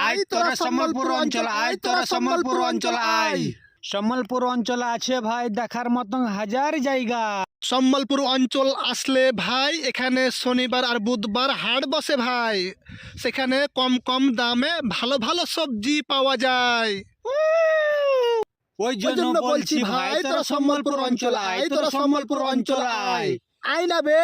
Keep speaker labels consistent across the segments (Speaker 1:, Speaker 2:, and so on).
Speaker 1: আয় তোরা সম্বলপুর অঞ্চল আয়, তোরা সম্বলপুর অঞ্চল আয়। সম্বলপুর অঞ্চলে আছে ভাই দেখার মতন হাজার জায়গা।
Speaker 2: সম্বলপুর অঞ্চল আসলে ভাই এখানে শনিবার আর বুধবার হাট বসে ভাই, সেখানে কম কম দামে ভালো ভালো সবজি পাওয়া যায়।
Speaker 1: ওই জন্য বলছি ভাই তোরা সম্বলপুর অঞ্চল আয়, তোরা সম্বলপুর অঞ্চল আয়।
Speaker 2: আয় না বে।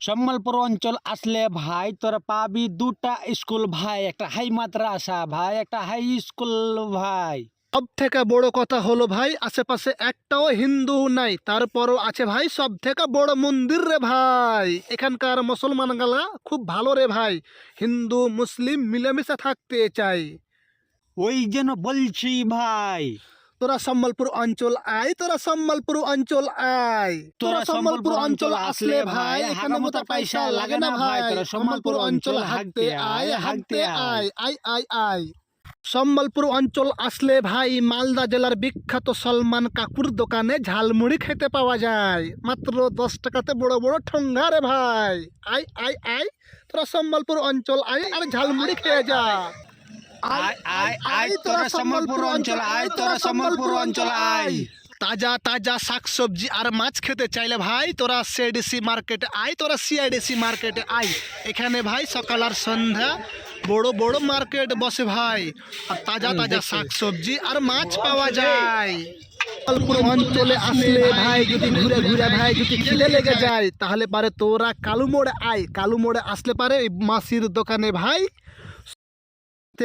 Speaker 1: সম্বলপুর অঞ্চল আসলে ভাই তোরা পাবি দুটা স্কুল ভাই, একটা হাই মাদ্রাসা ভাই, একটা হাই স্কুল ভাই।
Speaker 2: সব থেকে বড় কথা হলো ভাই আশেপাশে একটাও হিন্দু নাই, তারপরও আছে ভাই সব থেকে বড় মন্দির রে ভাই। এখানকার মুসলমান গালা খুব ভালো রে ভাই, হিন্দু মুসলিম মিলেমিশে থাকতে চাই।
Speaker 1: ওই জন্য বলছি ভাই
Speaker 2: তোরা সম্বলপুর অঞ্চল আয়, তোরা সম্বলপুর অঞ্চল আয়।
Speaker 1: তোরা সম্বলপুর অঞ্চল আসলে ভাই এখানে মতো পয়সা লাগে না ভাই, তোরা সম্বলপুর অঞ্চল হাঁটতে আয়, হাঁটতে আয়।
Speaker 2: আয় আয় আয়। সম্বলপুর অঞ্চল আসলে ভাই মালদা জেলার বিখ্যাত সলমান কাকুর দোকানে ঝালমুড়ি খেতে পাওয়া যায় মাত্র 10 টাকাতে, বড় বড় ঠোঙ্গা রে ভাই। আয় আয় আয়, তোরা সম্বলপুর অঞ্চল আয় আর ঝালমুড়ি খেয়ে যা।
Speaker 1: আয় আয় আয়, তোরা সম্বলপুর অঞ্চল আয়, তোরা সম্বলপুর অঞ্চল আয়।
Speaker 2: তাজা তাজা শাকসবজি আর মাছ খেতে চাইলে ভাই তোরা সিআইডিসি মার্কেটে আয়, তোরা সিআইডিসি মার্কেটে আয়। এখানে ভাই সকাল আর সন্ধ্যা বড় বড় মার্কেট বসে ভাই, আর তাজা তাজা শাকসবজি আর মাছ পাওয়া যায়। সম্বলপুর অঞ্চলে আসলে ভাই যদি ঘুরে ঘুরে ভাই যদি খিদে লেগে যায় তাহলে পারে তোরা কালু মোড়ে আয়। কালু মোড়ে আসলে পারে মাসির দোকানে ভাই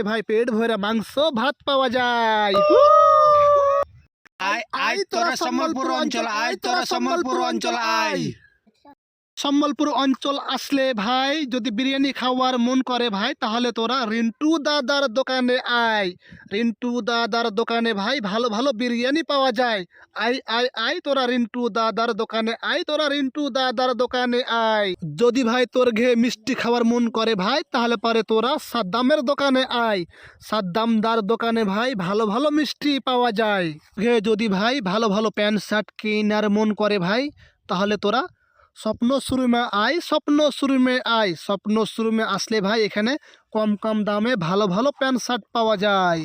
Speaker 2: ভাই পেট ভরে মাংস ভাত পাওয়া যায়।
Speaker 1: আয় আয়, তোরা সম্বলপুর অঞ্চল আয়, তোরা সম্বলপুর অঞ্চল আয়।
Speaker 2: সম্বলপুর অঞ্চল আসলে ভাই যদি বিরিয়ানি খাওয়ার মন করে ভাই তাহলে তোরা রিন্টু দাদার দোকানে আয়। রিন্টু দাদার দোকানে ভাই ভালো ভালো বিরিয়ানি পাওয়া যায়। আয় আয় আয়, তোরা রিন্টু দাদার দোকানে আয়, তোরা রিন্টু দাদার দোকানে আয়। যদি ভাই তোর ঘে মিষ্টি খাওয়ার মন করে ভাই তাহলে পারে তোরা সাদ্দামের দোকানে আয়। সাদ্দামদার দোকানে ভাই ভালো ভালো মিষ্টি পাওয়া যায়। ঘে যদি ভাই ভালো ভালো প্যান্ট শার্ট কেনার মন করে ভাই তাহলে তোরা স্বপ্ন শোরুমে আয়, স্বপ্ন শোরুমে আয়। স্বপ্ন শোরুমে আসলে ভাই এখানে কম কম দামে ভালো ভালো প্যান্ট শার্ট পাওয়া যায়।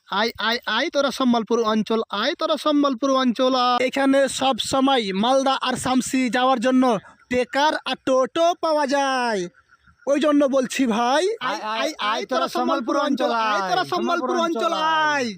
Speaker 2: আয় আয় আয়, তোরা সম্বলপুর অঞ্চল আয়, তোরা সম্বলপুর অঞ্চল আয়। এখানে সব সময় মালদা আর শামসি যাওয়ার জন্য টেকার আর টোটো পাওয়া যায়। ওই জন্য বলছি ভাই আয় আয় আয়, তোরা সম্বলপুর অঞ্চল আয়, তোরা সম্বলপুর অঞ্চল আয়।